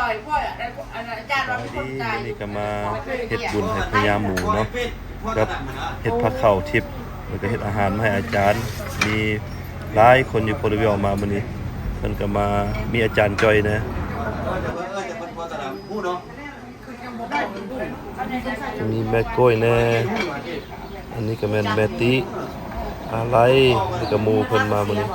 อยพ่ออาจารย์เราเป็นคนใจ นี่ก็มาเฮ็ดบุญให้พญาหมูเนาะกับเฮ็ดผักข้าวทิพย์แล้วก็เฮ็ดอาหารมาให้อาจารย์มีหลายคนอยู่บริเวณมามื้อนี้เพิ่นก็มามีอาจารย์จอยนะมีแม่ก้อยแน่อันนี้ก็แม่นแม่ติอะไรนี่ก็หมู่เพิ่นมามื้อนี้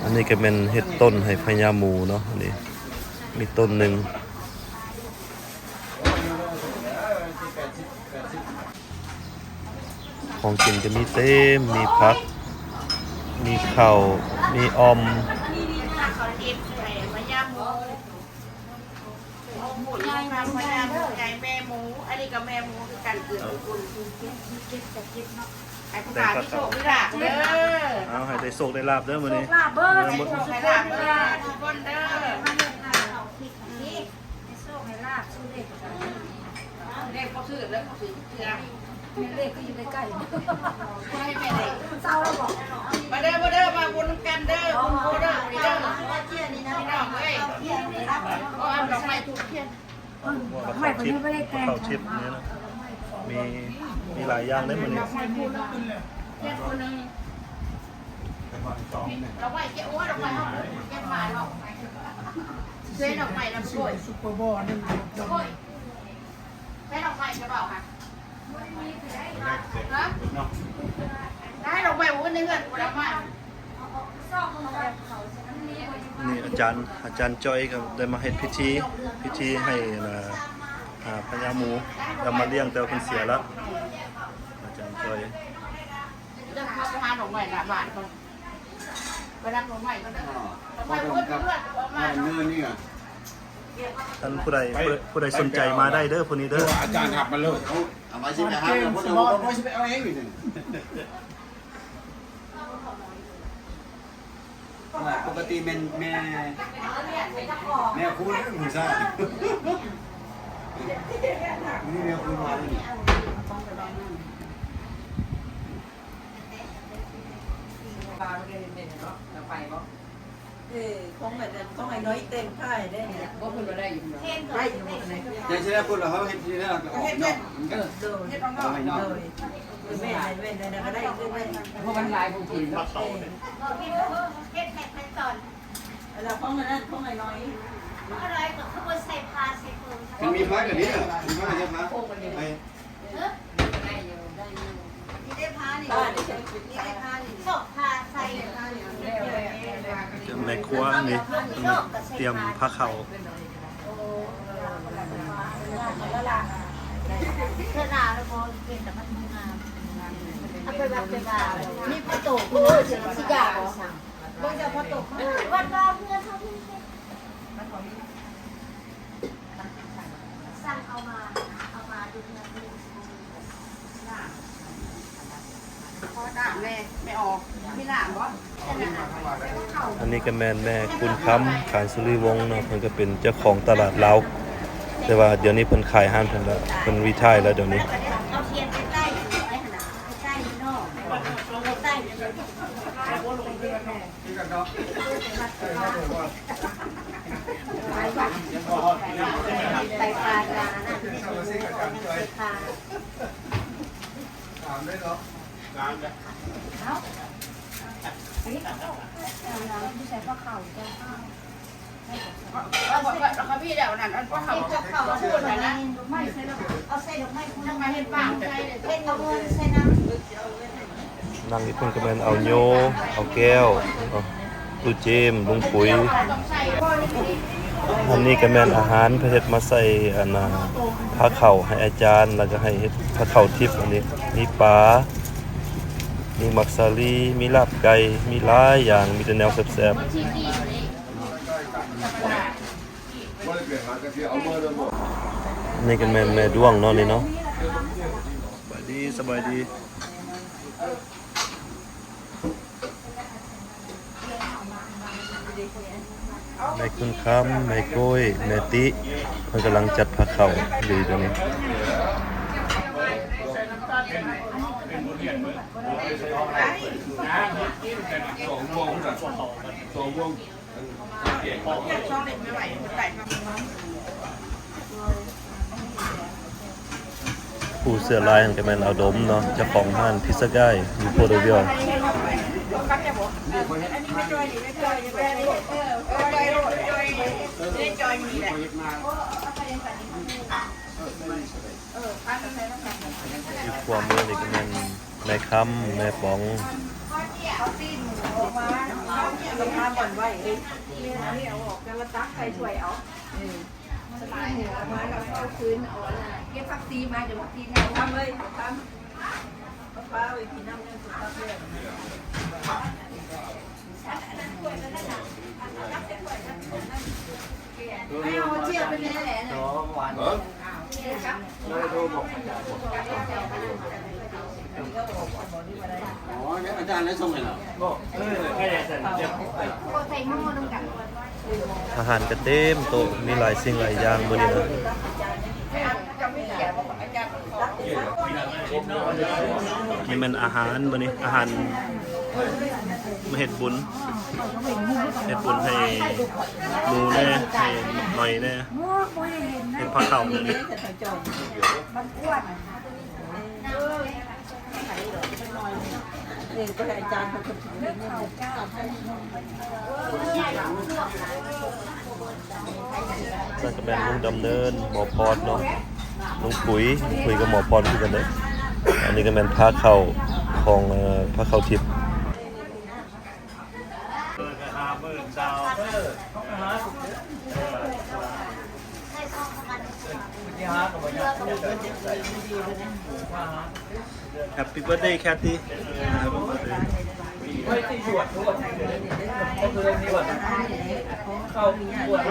อันนี้ก็เป็นเฮ็ดต้นให้พญาหมูเนาะอันนี้มีต้นหนึ่งของกินจะมีเต็มมีผักมีข้าวมีออมใหญ่แม่หมูอันนี้ก็แม่หมูคือกันเกิดคุณไอ้ผู้ขาที่โชคที่หลักเด้อ เอาให้ได้โชคได้ลาบเด้อมื้อนี้ ลาบเบิ้ลโชคให้ลาบเด้อทุกคนเด้อเลขเขาซื้อแล้วเขาซื้อเชื่อเลขก็อยู่ใกล้ๆให้แม่เลยเศร้าแล้วบอกมาเด้อมาบุญกันเด้อคุณโคเด้อนี่เด้อพี่น้องเอ้ยก็เอาดอกไม้ถูกเทียน ข้าวทิพย์ข้าวทิพย์นี่นะมีหลายอย่างได้มื้อนี้ เทียนคนนึงดอกไม้เจ้าอ้วนดอกไม้เขาแก้มหมายหรอกเส้นดอกไม้ลำสวยซุปเปอร์บอลนึงดอกไม้ใช้ดอกไม้จะเปล่าค่ะฮะได้ดอกไม้วันนึงเงินดอกไม้ นี่อาจารย์จ้อยก็ได้มาเฮ็ดพิธีให้พญาหมูแล้วมาเลี้ยงแต่ว่าเพิ่นเสียแล้วอาจารย์จ้อย เรื่องเขาหาดอกไม้หน้าบ้านก่อนไปรับดอกไม้ก็ได้ดอกไม้เพื่อนมาเงินนี่อ่ะ ท่านผู้ใดสนใจมาได้เด้อผู้นี้เด้อ อาจารย์ขับมาเลยเอามาชิมนะครับผมไม่ใช่ไปเอาเองอยู่หนึ่งปกติเป็นแม่คุณหมูซ่านี่แม่คุณมาเลยต้องไอ้น้อยเต็มค่ายได้เนี่ย ก็เพิ่นได้อยู่ได้อยู่ไหน จะใช้พูดเหรอเขาเห็นที่นั่นเห็นเม็ด โดยโดยแม่ก็ได้ขึ้นได้ เพราะมันลายผู้ผิดเนาะ แล้วของนั้นของไอ้น้อย มันมีพระกับนี้มีพระใช่ไหมไป แม่ครัวนี่เตรียมผ้าขาว เธอหนาแล้วพอเป็นแต่มันงามเอาไปแบบเป็นแบบนี่พอโตกูเลยสิยาเหรอเมื่อจะพอโตวันว่าเพื่อนเขาที่สั่งเอามาดูนะพอด่างแม่ไม่ออกไม่ด่างบ่ อันนี้ก็แม่คุณค้ำขายสุริวงศ์เนาะเพิ่นก็เป็นเจ้าของตลาดลาวแต่ว่าเดี๋ยวนี้เพิ่นขายห้านเพิ่นแล้วเพิ่นรีไทร์แล้วเดี๋ยวนี้ เอาเทียนไปใต้ไปหนาไปใต้นอกไปใต้ไปปลาร้านนั่นไปปลา ถามได้เหรอร้านเนี่ย เขาพี่เดี๋ยวนั้นอันก็เขาพูดนะ เอาใส่ดอกไม้คุณ ทำไมเห็นปากใช่เลย เล่นเอาเงินใส่น้ำ นั่งนี่เพิ่นก็แม่นเอาโยเอาแก้วเอาลูกเจมลุงปุ๋ย ต้องใส่พ่อนี่ อันนี้ก็แม่นอาหารเพิ่นเฮ็ดมาใส่ผ้าข้าวให้อาจารย์แล้วก็ให้เฮ็ดผ้าข้าวทิพย์อันนี้มีปลามีมักสาลีมีลาบไก่มีหลายอย่างมีแต่แนวแซ่บ ที่นี่ ๆนี่ก็แม่ด้วงเนาะนี่เนาะสบายดีแม่คุณค้ำแม่ก้อยแม่ติเพิ่นกำลังจัดผ้าข้าวอยู่ตรงนี้ ผู้เสื้อลายของแกแมนเอาดมเนาะเจ้าของห้านพิซซ่าไก่อยู่โพโดเวียล อีกความมือนี่ก็แม่นแม่ค้ำแม่ป๋อง ลงมาบ่อนไว้ เก็บผักซีมาเดี๋ยวผักซีแนว ทำเลยทำป้าไว้พี่น้ำเนี่ยสุดท้ายเลย ไม่เอาเชือกไปเลยแหละ เอออ๋อเนี่ยอาจารย์ได้ส่งให้เรา ใส่หม้อน้ำกัน อาหารก็เต็มโต๊ะมีหลายสิ่งหลายอย่างมื้อนี้นะนี่มันอาหารมื้อนี้อาหารมาเฮ็ดบุญให้หมูแน่ให้หน่อยแน่เฮ็ดผ้าเข่าเนี่ย มันอ้วน เองก็ให้อาจารย์เขาคนถึงเนี่ย นั่นก็เป็นลุงดำเนินหมอพรเนาะลุงปุ๋ยกับหมอพรคือกันเด้อันนี้ก็เป็นผ้าเข่าของผ้าเข่าทิพย์ Happy birthday Kathy ไม่ตีหยวดด้วยก็คือมีหวดเข้าหวดห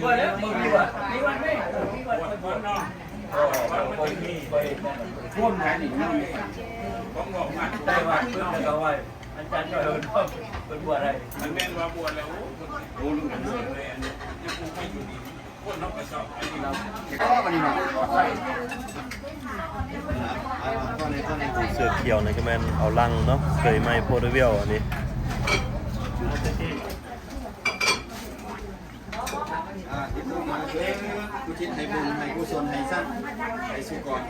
วดแล้วมีหวดมีหวดไหมมีหวดหวดน้องไปพ่วงงานอีกนั่งผมบอกว่าได้ว่าเพื่อนเราไว้อาจารย์ก็เดินเป็นบวชอะไรมันแม่นว่าบวชแล้วโอ้ลุงกันเลยอันนี้ยังคงไม่อยู่ดีพวกน้องกระสอบไอ้ที่เรา ก็วันนี้เนาะเสือเขียวนี่ก็แม่นเอาลังเนาะเคยไหมโพดเวียลอันนี้ ที่พูดมาคือกุศลให้บุญให้กุศลให้สั้นให้สุกร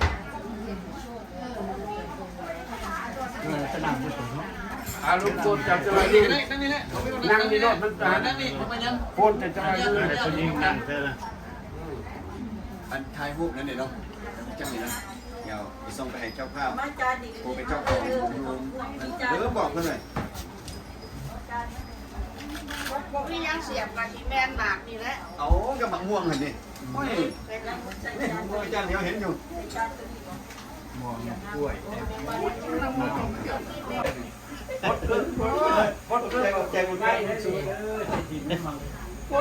ลุงคนจับจะมาดีนั่งดีรถมันตาคนจะจะมาดีเลยคนยิงนั่งเท่านั้น อันทายรูปนั่นเองเนาะจังเลยนะเดี๋ยวไปส่งไปให้เจ้าภาพ มาจานดี โทรไปเจ้าของรวมเดี๋ยวบอกเพื่อนหน่อย พวกนี้ยังเสียบกับที่แม่นหมากนี่แหละ เอากระบังม่วงเห็นดินี่อาจารย์เดี๋ยวเห็นอยู่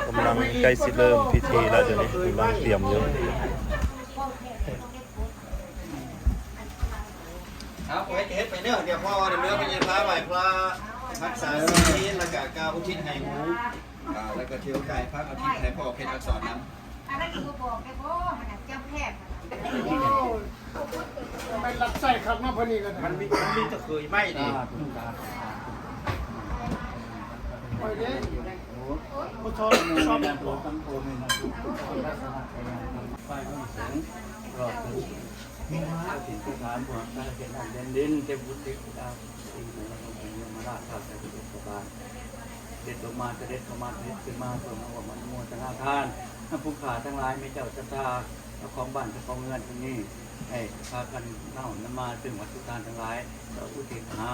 กำลังใกล้สิเริ่มพิธีแล้วเดี๋ยวนี้กำลังเตรียมอยู่ ครับผมให้เฮ็ดไปเนื้อเดี๋ยวพ่อเดี๋ยวเนื้อไปยืนพระไหวพระรักษาศีลแล้วก็กาอุทิศให้หมูแล้วก็เที่ยวกายพระอุทิศให้พ่อเพชรอักษรน้ำ อันนั้นคือบอกแกพ่อมันเจ้าแพทย์ ไปรับใส่ครับมาพอดีกันมันมีตะเคยไหมดิโอ้ยเด้ผู้ชมชอบแบบตัวตั้งโตนี่นะไฟก็สูงรอดถึงมีมาถึงสถานบวชการเขียนอ่านเรียนดินเจ็บบุตรดาวสิ่งไหนเราต้องเรียนมาราชข้าวแต่บุตรสบายเด็ดออกมาจะเด็ดเข้ามาเด็ดขึ้นมาส่วนของมันโมทนาทานท่านผู้ขาทั้งหลายไม่เจ้าจัตตาเจ้าของบ้านเจ้าของเงินที่นี่ให้พากันเน่านมาถึงวัตถุทานทั้งหลายเราอุทิศหา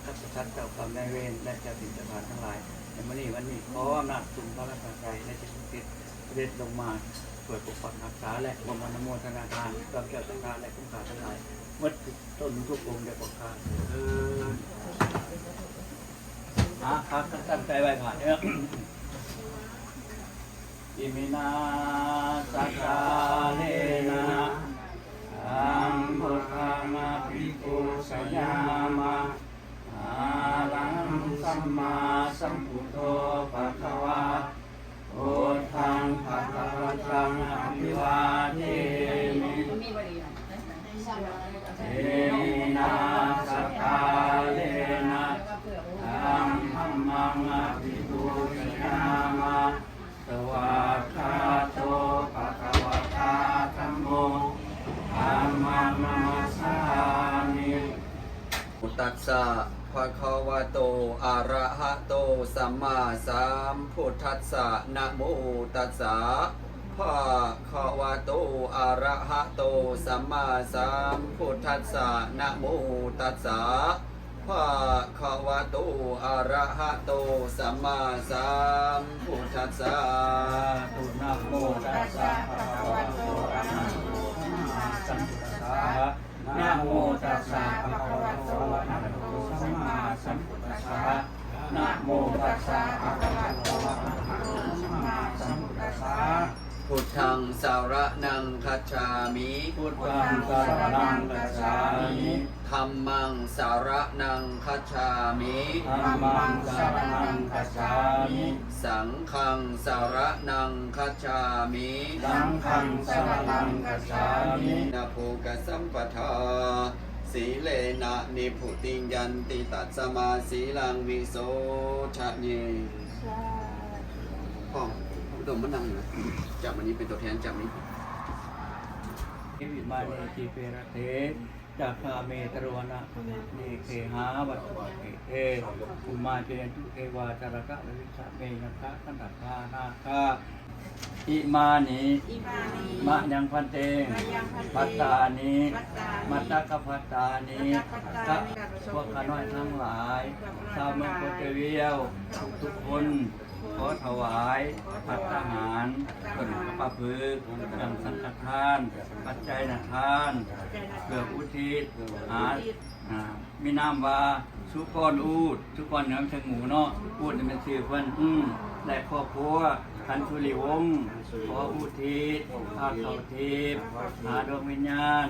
ทัพทัตเจ้ากรรมนายเวรและเจ้าถิ่นเจ้าทานทั้งหลายในวันนี้ขออำนาจสุนทรภาใจและจิตติดเด็ดลงมาเปิดปกปักรักษาและบำบัดโมทนาทานกำเจ้าจัตตาและผู้ขาทั้งหลายวัดต้นทุกองค์เดียวกับข้าครับตั้งใจไว้ผ่านเนี่ยอิมินาสักกาเลนะอังพุทธามาภิกขุสยามะอาลังสัมมาสัมพุทโธภะคะวะโอทังภะคะวะตังอภิวาเทมิเอ นะสัทธาเลนะธัมมังอภิปูชยามะสวากขาโตภะคะวะตาธัมโมธัมมังนัมสสามิ ตัสสะภะคะวะโตอะระหะโตสัมมาสัมพุทธัสสะนะโมตัสสะภะคะวะโตอะระหะโตสัมมาสัมพุทธัสสะนะโมตัสสะภะคะวะโตอะระหะโตสัมมาสัมพุทธัสสะ ตุนะโมตัสสะภะคะวะโตอะระหะโตสัมมาสัมพุทธัสสะนะโมตัสสะภะคะวะโตอะระหะโตสัมมาสัมพุทธัสสะนะโมตัสสะภะคะวะโตอะระหะโตสัมมาสัมพุทธัสสะ พุทธังสารนังคัจฉามิ พุทธังสรณังคัจฉามิ ธัมมังสารนังคัจฉามิ ธัมมังสรณังคัจฉามิ สังฆังสารนังคัจฉามิ สังฆังสรณังคัจฉามิ นะโภกสัมปทาสีเลนะนิพุติยันติตัสสมาสีลังวิโสทะเยพ่อดมมันนั่งนะจากวันนี้เป็นตัวแทนจากนี้ อิวิมาเนจิเปรเทจักขาเมตรวนะเนเคหาวัตถุเออุมาเจนตุเอวาจารกะวิชะเมนะคะขันตคานาคาอิมานิมะยังพันเตปัตตานิมัตตะกะพัตตานิกะพวกข้าน้อยทั้งหลายชาวเมืองโคเตเวียวทุกคนขอถวายภัตตาหารต้นพระพืชยังสังฆทานปัจจัยทานเพื่ออุทิศหามีน้ำว่าสุกรอูดสุกรเนื้อเชิงหมูเนาะอูดนี่เป็นชื่อเพิ่นและครอบครัวคันธุริวงศ์ขออุทิศพาเข้าทิพย์หาดวงวิญญาณ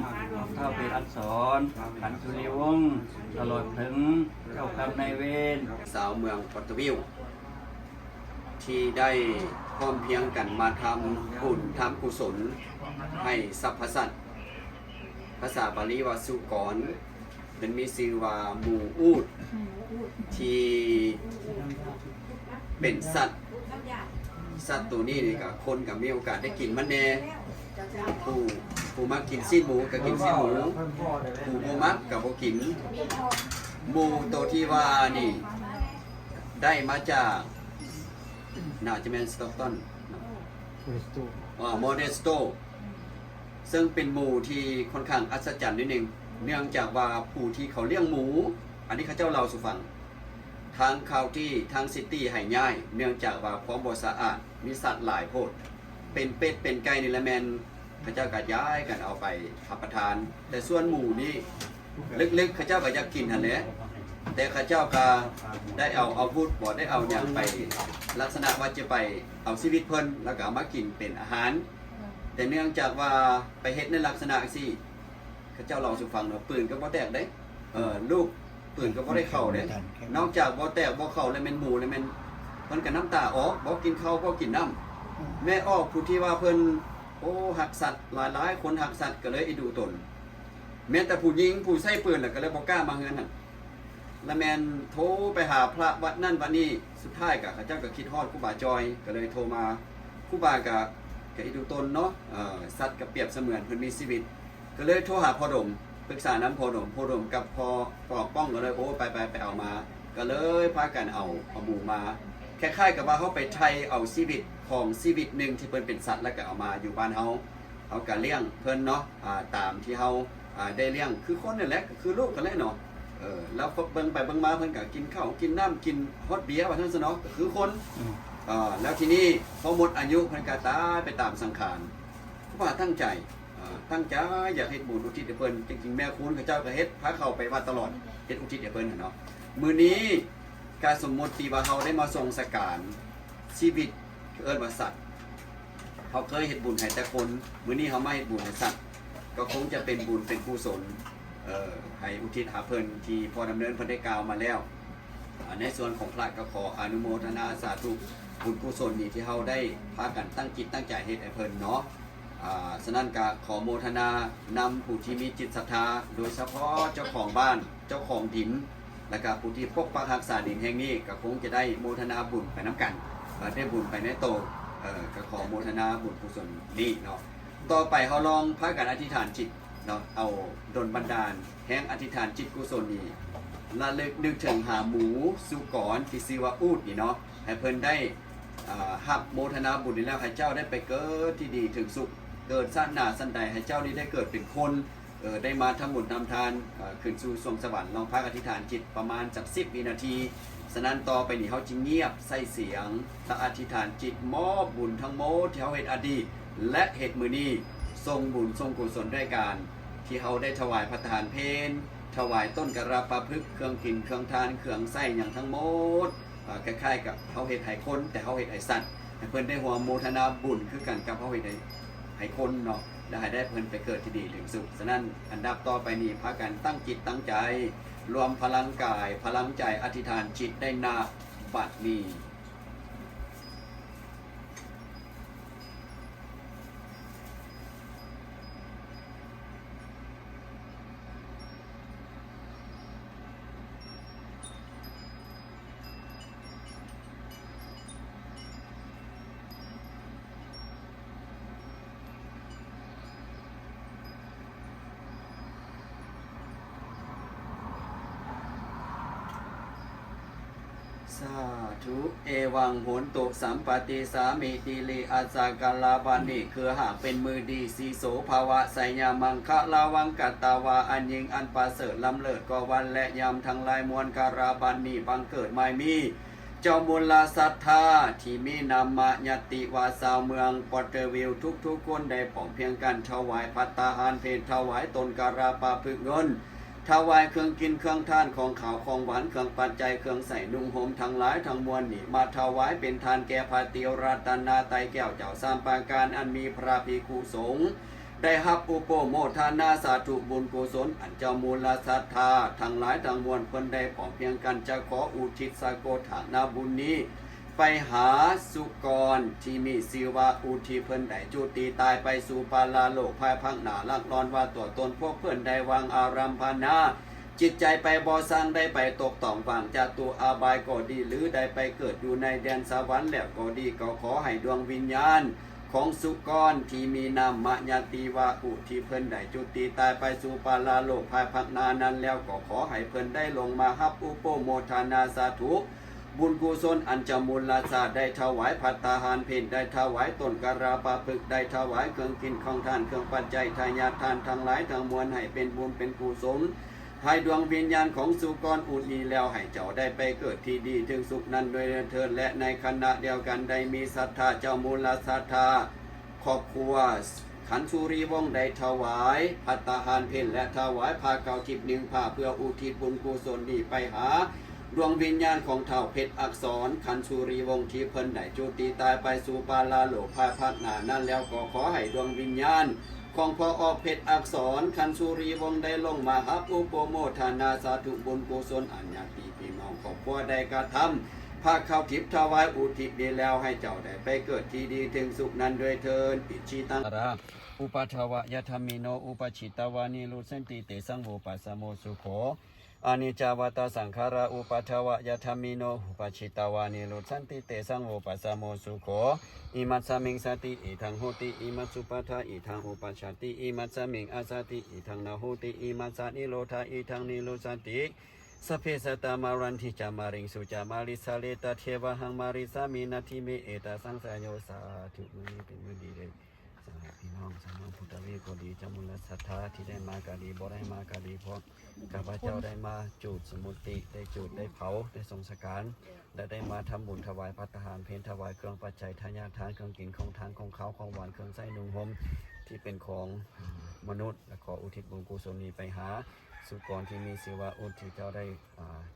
เข้าเป็นอักษรคันธุริวงศ์ตลอดถึงเจ้ากรรมนายเวร สาวเมืองปัตตวิวที่ได้พร้อมเพรียงกันมาทำบุญทำกุศลให้สรรพสัตว์ภาษาบาลีว่าสุกรเป็นมีชื่อว่าหมูอูดที่เป็นสัตว์ตัวนี้นี่ก็คนกับมีโอกาสได้กินมันแน่ผู้มักกินซีนหมูก็กินซีนหมูผู้บ่มักก็บ่กินหมูตัวที่ว่านี่ได้มาจากน่าจะเป็นสต็อกตันโมเดสโตซึ่งเป็นหมูที่ค่อนข้างอัศจรรย์นิดนึงเนื่องจากว่าผู้ที่เขาเลี้ยงหมูอันนี้เขาเจ้าเราสู่ฟังทางคาวที่ทางซิตี้ให้ง่ายเนื่องจากว่าพร้อมบ่สะอาดมีสัตว์หลายโพดเป็นเป็ดเป็นไก่นี่ละแมนเขาเจ้าก็ย้ายกันเอาไปรับประทานแต่ส่วนหมูนี่ลึกๆเขาเจ้าก็อยากกินหั่นแหละแต่ข้าเจ้าก็ได้เอาอาวุธบ่ได้เอาอย่างไปลักษณะว่าจะไปเอาชีวิตเพิ่นแล้วก็เอามากินเป็นอาหารแต่เนื่องจากว่าไปเฮ็ดในลักษณะสิข้าเจ้าลองสู่ฟังเนาะปืนก็บ่แตกได้ลูกปืนก็บ่ได้เข้าเด้นอกจากบ่แตกบ่เข้าแล้วแม่นหมูแล้วแม่นเพิ่นก็น้ำตาออกบ่กินข้าวบ่กินน้ำแม่ออกผู้ที่ว่าเพิ่นโอ้หักสัตว์หลายๆคนหักสัตว์ก็เลยอิดูตนแม้แต่ผู้หญิงผู้ใช้ปืนน่ะก็เลยบ่กล้ามาเฮือนนั่นแล้วแมนโทรไปหาพระวัดนั่นวัดนี้สุดท้ายก็ข้าเจ้าก็คิดฮอดครูบาจอยก็เลยโทรมาครูบาก็อิดูตนเนาะสัตว์ก็เปรียบเสมือนเพิ่นมีชีวิตก็เลยโทรหาพ่อดมปรึกษาน้ำพ่อดมกับพ่อปอกป้องก็เลยโอ้ไปเอามาก็เลยพากันเอาหมูมาคล้ายๆกับว่าเขาไปไทยเอาชีวิตของชีวิตหนึ่งที่เพิ่นเป็นสัตว์แล้วก็เอามาอยู่บ้านเฮาก็เลี้ยงเพิ่นเนาะตามที่เฮาได้เลี้ยงคือคนนั่นแหละคือลูกกันแหละเนาะแล้วเบิ่งไปเบิ่งมาเพิ่นก็กินข้าวกินน้ำกินฮอตเบียร์ว่าซั่นซะเนาะก็คือคนแล้วทีนี้พอหมดอายุเพิ่นก็ตายไปตามสังขารผู้ว่าตั้งใจอยากเฮ็ดบุญอุทิศให้เพิ่นจริงๆแม่คุณเขาเจ้าก็เฮ็ดพาเข้าไปวัดตลอดเฮ็ดอุทิศให้เพิ่นเนาะมื้อนี้การสมมุติที่ว่าเฮาได้มาทรงสการชีวิตเอิ้นว่าสัตว์เฮาเคยเฮ็ดบุญให้แต่คนมื้อนี้เฮามาเฮ็ดบุญให้สัตว์ก็คงจะเป็นบุญเป็นกุศลให้อุทิศหาเพิ่นที่พอดำเนินเพิ่นได้กล่าวมาแล้วในส่วนของพระก็ขออนุโมทนาสาธุบุญกุศลนี้ที่เฮาได้พากันตั้งจิตตั้งใจเฮ็ดให้เพิ่นเนาะ ฉะนั้นก็ขอโมทนานำผู้ที่มีจิตศรัทธาโดยเฉพาะเจ้าของบ้านเจ้าของดินและก็ผู้ที่ปกปักรักษาดินแห่งนี้ก็คงจะได้โมทนาบุญไปน้ำกันได้บุญไปในโตก็ขอโมทนาบุญกุศลนี้เนาะต่อไปเขาลองพากันอธิษฐานจิตเนาะเอาดลบันดาลแห่งอธิษฐานจิตกุศลนี้ระลึกนึกถึงหาหมูสุกรที่ชื่อว่าอูดนี่เนาะให้เพิ่นได้หับโมทนาบุญนี้แล้วให้เจ้าได้ไปเกิดที่ดีถึงสุขเกิดสั้นหนาสั้นใดให้เจ้านี้ได้เกิดเป็นคนได้มาทำบุญทำทานขึ้นสู่สวงสวรรค์ลองพักอธิษฐานจิตประมาณจาก10 วินาทีฉะนั้นต่อไปนี้เขาจึงเงียบใส่เสียงและอธิษฐานจิตมอบบุญทั้งหมดที่เขาเฮ็ดอดีตและเหตุมือนี้ทรงบุญทรงกุศลด้วยการที่เขาได้ถวายพระทานเพลถวายต้นกระปาพฤกษ์เครื่องกินเครื่องทานเครื่องไส้อย่างทั้งหมดคล้ายๆกับเขาเฮ็ดให้คนแต่เขาเฮ็ดให้สัตว์ให้เพิ่นได้หัวโมทนาบุญคือกันกับเขาเฮ็ดให้คนเนาะและให้ได้เพิ่นไปเกิดที่ดีถึงสุขฉะนั้นอันดับต่อไปนี้พากันตั้งจิตตั้งใจรวมพลังกายพลังใจอธิษฐานจิตได้นาบัดนี้สาธุเอวังโหนตุสัมปติสามิติลิอาสากาลาบานิคือหากเป็นมือดีสีโสภาวะไสยามังคะลาวังกัตตาวาอันยิงอันประเสริฐลำเลิศก็วันและยามทั้งหลายมวลการาบันนีบังเกิดไม่มีเจ้ามูลศรัทธาที่มีนามยติวาสาวเมืองปอเตอร์วิลทุกคนได้ผอมเพียงกันถวายภัตตาหารเพลถวายตนการาปาพึกเงินถวายเครื่องกินเครื่องทานของขาวของหวานเครื่องปัจจัยเครื่องใส่นุ่งห่มทั้งหลายทั้งมวลนี่มาถวายเป็นทานแก่พระเตียวรัตนาไตแก้วเจ้าสามปางการอันมีพระภิกขุสงฆ์ได้รับอุปโมทนาสาธุบุญกุศลอันเจ้ามูลศรัทธาทั้งหลายทั้งมวลคนได้ผอมเพียงกันจะขออุทิศสโกฐานาบุญนี้ไปหาสุกรที่มีศิวะอุทิศเพิ่นได้จุติตายไปสู่ปาลาโลกภายพังหนาลักนอนว่าตัวตนพวกเพื่อนได้วางอารัมพนาจิตใจไปบ่อสร้างได้ไปตกต่องฝั่งจากตัวอาบายก็ดีหรือได้ไปเกิดอยู่ในแดนสวรรค์แล้วก็ดีก็ขอให้ดวงวิญญาณของสุกรที่มีนามมญาติวะอุทิศเพิ่นได้จุติตายไปสู่ปาลาโลกภายพังนานั้นแล้วก็ขอให้เพิ่นได้ลงมารับอุปโมทนาสาธุบุญกุศลอันจะมูลศาสตร์ได้ถวายภัตตาหารเพลได้ถวายต้นกราปาพึกได้ถวายเครื่องกินของทานเครื่องปัจจัยทายาทานทั้งหลายทั้งมวลให้เป็นบุญเป็นกุศลให้ดวงวิญญาณของสุกรอุนีแล้วให้เจ้าได้ไปเกิดที่ดีถึงสุขนั้นโดยเถิดและในขณะเดียวกันได้มีศรัทธาเจ้ามูลศรัทธาครอบครัวขันสุรีวงศ์ได้ถวายภัตตาหารเพลและถวายผ้าเก่าทิพย์1 ผ้าเพื่ออุทิศบุญกุศลนี้ไปหาดวงวิญญาณของเถ่าเพชรอักษรขันสุรีวงศ์ที่เพิ่นได้จุติตายไปสู่ปาลาโลกภายภาคหน้านั้นแล้วก็ขอให้ดวงวิญญาณของพออเพชรอักษรขันสุรีวงศ์ได้ลงมารับอุปโมทนาสาธุบุญกุศลอันญาติพี่น้องครอบครัวได้กระทำผ้าข้าวทิพย์ถวายอุทิศดีแล้วให้เจ้าได้ไปเกิดที่ดีถึงสุขนั้นด้วยเถิดปิชิตังราอุปทวะยะธรรมิโนอุปชิตวานิรุสันติเตสังโฆปัสสโมสุโขอานิจจวัตสังขาราอุปัฏฐวะยะธรรมิโนอุปชิตวานิโรสันติเตสังโฆปัสสโมสุโขอิมัสสมิงสติอิทังโหติอิมัสสุปัฏฐาอิทังอุปัชชติอิมัสสมิงอาสติอิทังนาโหติอิมัสสนิโรธาอิทังนิโรสันติสัพเพสัตตามารันทิจามาริงสุจามาริสาเลตเทวะหังมาริสามินาทิเมเอตาสังสายโยสาธุมือนี้เป็นมือดีเลยสำหรับพี่น้องสำหรับพุทธเวทก็ดีจำมูลศรัทธาที่ได้มากาดีบ่ได้มากาดีเพราะข้าพเจ้าได้มาจูดสมุติได้จูดได้เผาได้ทรงสการและได้มาทำบุญถวายภัตตาหารเพลถวายเครื่องปัจจัยทายาทานเครื่องกินของทานของเขาของหวานเครื่องไส้นุ่งห่มที่เป็นของมนุษย์และขออุทิศบุญกุศลนี้ไปหาสุกรที่มีศิวะอุทิศเจ้าได้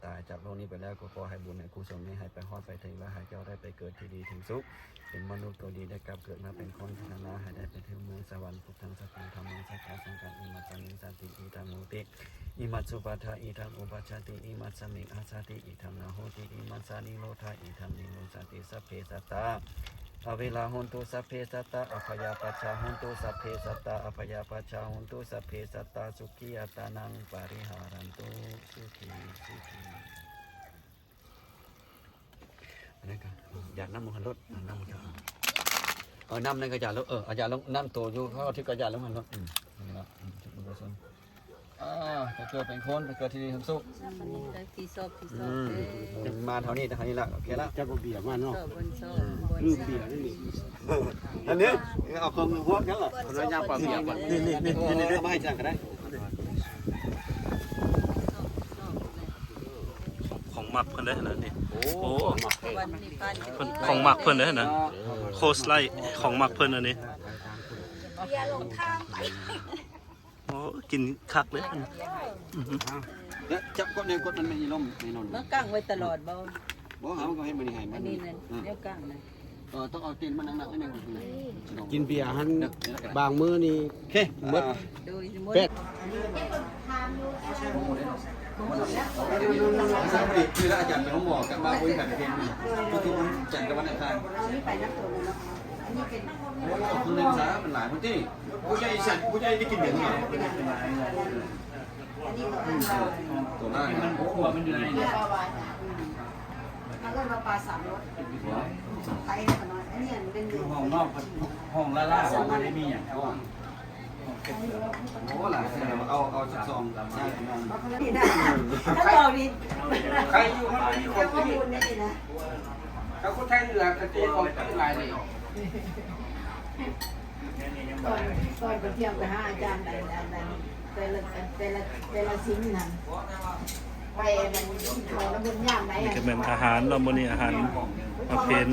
ตายจากโลกนี้ไปแล้วก็ขอให้บุญในกุศลนี้ให้ไปฮอดไปถึงและให้เจ้าได้ไปเกิดที่ดีถึงสุขเป็นมนุษย์ตัวดีได้กลับเกิดมาเป็นคนพัฒนาให้ได้ไปถึงเมืองสวรรค์พุทธังสัพพังธรรมังสัจจะสังฆังอิมัสสมิงสันติอิทังโหติอิมัสสุปัฏฐาอิทังอุปัชชติอิมัสสมิงอาสติอิทังนาโหติอิมัสสนิโรธาอิทังนิโรสันติสัพเพสัตตา อเวลาหุนตุสัพเพสัตตาอภยาปัชชาหุนตุสัพเพสัตตาอภยาปัชชาหุนตุสัพเพสัตตาสุขีอัตตานังปาริหารันตุสุขีสุขีอันนั้นก็อยากน้ำมันรถน้ำมันน้ำนั่นก็อยากรถอาจารย์ลงน้ำตัวอยู่เขาที่ก็อยากลงมันรถนี่ละจุดบุญกุศลจะเกิดเป็นคนจะเกิดที่นี่ทำสุข ที่ชอบมาเท่านี้ละโอเคละ จะบ่เบียมาเนาะ บนชอบ ลืมเบียนี่ อันนี้เอาของหัวกันเหรอ คนละยามปลาเบียก่อน นี่มาให้จังก็ได้ของหมักเพิ่นได้ขนาดนี้โอ้ของหมักเพิ่นได้ขนาดโคสไลท์ของหมักเพิ่นอันนี้ เบียร์ลงทางไป โอ้กินคักเลย แล้วจับกดเนี่ยกดมันไม่ล้มไม่นอน มันกั้งไว้ตลอดบ่ บ่หามันก็ให้มันให้มั อั น นนี้นั่นเดี๋ยวกั้งนะ ต้องเอาตีนมันหนักๆนิดนึง กินเบียร์หันบางมื้อนี่ โอเค หมด โดยสมมุติ เป็ด สามปีคืออาจารย์เป็นหมอกันมาคุยกันประเทศนี้ทุกๆวันจันทร์กับวันอังคารคนเล่นสาเป็นหลายคนที่ผู้ใหญ่สั่นผู้ใหญ่ได้กินเดือนนี้ตัวล่างมันหัวมันอยู่ไหนเนี่ย แล้วก็มาปลาสามรสไทยขนาดอันนี้เป็นเดือ ห้องนอกห้องละล่าของมันได้มีอย่าง โอ้หลายเอาซองได้ นี่นะถ้าเราดิ ใครอยู่มันมีคน ข้อมูลนี่นะ ถ้าคนไทยเหลือกตีของหลายนี่ ก่อนไปเที่ยวไปหาอาจารย์แต่ละชิ้นนั่นไปมันเขาแล้วบนย่างไหน นี่ก็เป็นอาหารเรามื้อนี้อาหารมาเพน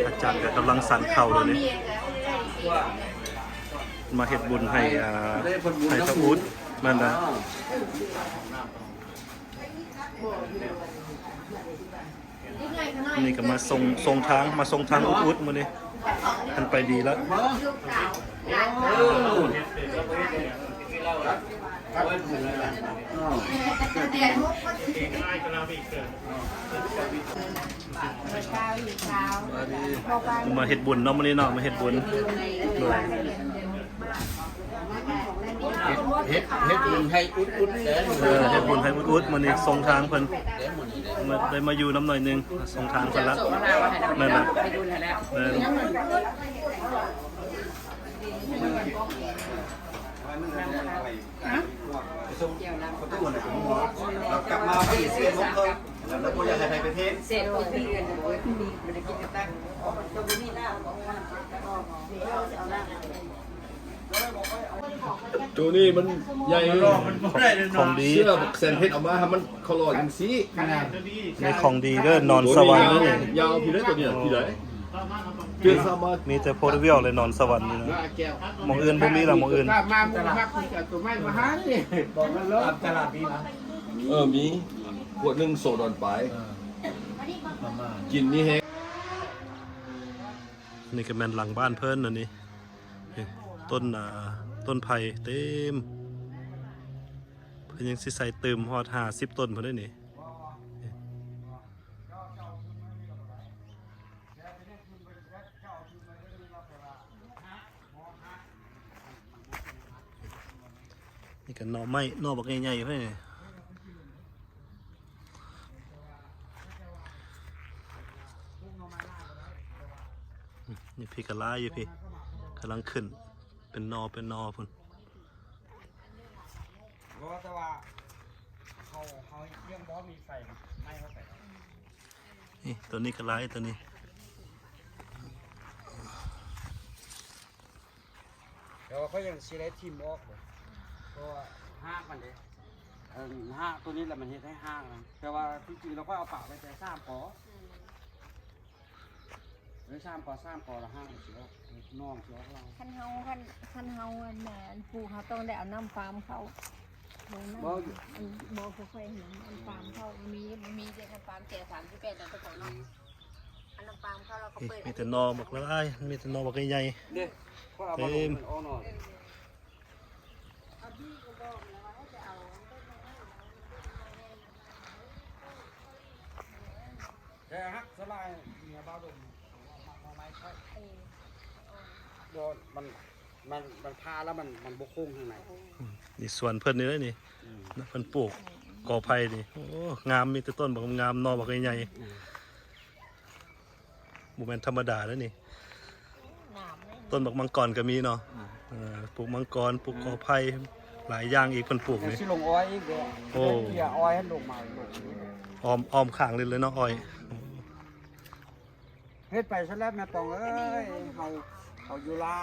อาจารย์ก็กำลังสั่นเข่าเลยนี่มาเฮ็ดบุญให้ให้พระอุดนั่นนะนี่ก็มาส่งทางอุดมื้อนี้มันไปดีแล้วมาเฮ็ดบุญเนาะมื้อนี้เนาะมาเฮ็ดบุญเฮ็ดบุญให้อุดๆเด้อ เฮ็ดบุญให้อุดมื้อนี้ส่งทางเพิ่นได้มาอยู่น้ำหน่อยนึงส่งทางเพิ่นละนั่นน่ะเรากลับมาที่เสียงของเขาแล้วก็อยากให้ไปประเทศ เสร็จบ่มีเงินบ่มีบ่ได้กินกระตั้งตัวนี้หน้าบ่ว่า ตัวนี้มันใหญ่ ของดี เสื้อแสนเพชรออกมาให้มันเขาหล่อจังซี่ ในของดีเด้อนอนสวรรค์นี่ ยาวพี่ได้ตัวเนี้ยพี่ได้เพื่อสามารถ มีแต่โพธิเวียลเลยนอนสวรรค์นี่นะหมองอื่นบ่มีหรอกหมองอื่น มาตลาดตัวไม้มาหานี่บอกมันเลยตลาดนี้นะ มีขวดหนึงโซดอนไปกินนี่แฮง นี่ก็แม่นหลังบ้านเพิ่นน่ะนี่ต้นไผ่เต็มเพิ่นยังสิใส่เติมฮอด50ต้นเพิ่นได้นี่นี่ก็หน่อไม้หน่อบักใหญ่ๆเพิ่นนี่นี่พี่ก็ลายอยู่พี่กำลังขึ้นเป็นนอพุ่น แต่ว่าเขายังบ่มีไฟไม่เข้าไป นี่ตัวนี้ก็ลายตัวนี้ แต่ว่าเขายังสิได้ทีมออกเลยเพราะว่าห้างมันเด้ห้างตัวนี้แหละมันเฮ็ดให้ห้างนะแต่ว่าจริงๆเราก็เอาปากไปแต่3ปอหรือ3ปอละห้างสิว่าน้องสิว่าเรา คันเฮาแหม่ปู่เขาต้องได้เอาน้ำฟาร์มเขาบ่ค่อยเห็นน้ำฟาร์มเขามีแต่น้ำฟาร์มแก่38แล้วก็ของน้องอันน้ำฟาร์มเขาเราก็ นี่ เปิด มีแต่นอบักลายมีแต่นอบักใหญ่ เด้เพราะเอามาลงมันอ้อหน่อย เอาพี่ก็บอกแล้วว่าจะเอา แต่ฮักสลายเนี่ยบ้าดมมาไม้ค่อยโดนมันพาแล้วมันบกคุ้งข้างใน นี่สวนเพิ่นนี่เลยนี่นะเพิ่นปลูกกอไผ่นี่โอ้งามมีแต่ต้นบักงามหนอบักใหญ่ๆบ่แม่นธรรมดาแล้วนี่ต้นบักมังกรก็มีเนาะปลูกมังกรปลูกกอไผ่หลายอย่างอีกเพิ่นปลูกนี่ สิลงอ้อยอีกเด้อ โอ้ เกี่ยอ้อยให้ลงมาลง อ้อมข้างเลยเนาะอ้อย เฮ็ดไปซะแล้วแม่ปองเอ้ยเฮาอยู่ลา